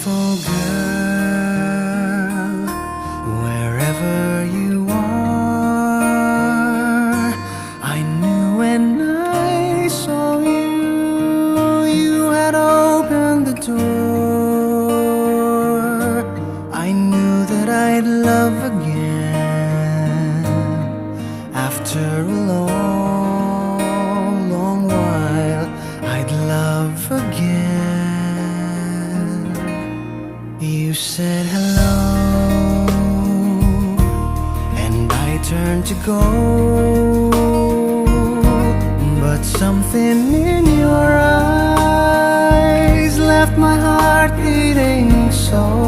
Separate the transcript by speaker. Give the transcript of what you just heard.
Speaker 1: beautiful girl, wherever you are. I knew when I saw you, you had opened the door. I knew that I'd love again after a long, long while. I'd love again. You said hello, and I turned to go, but something in your eyes left my heart beating so.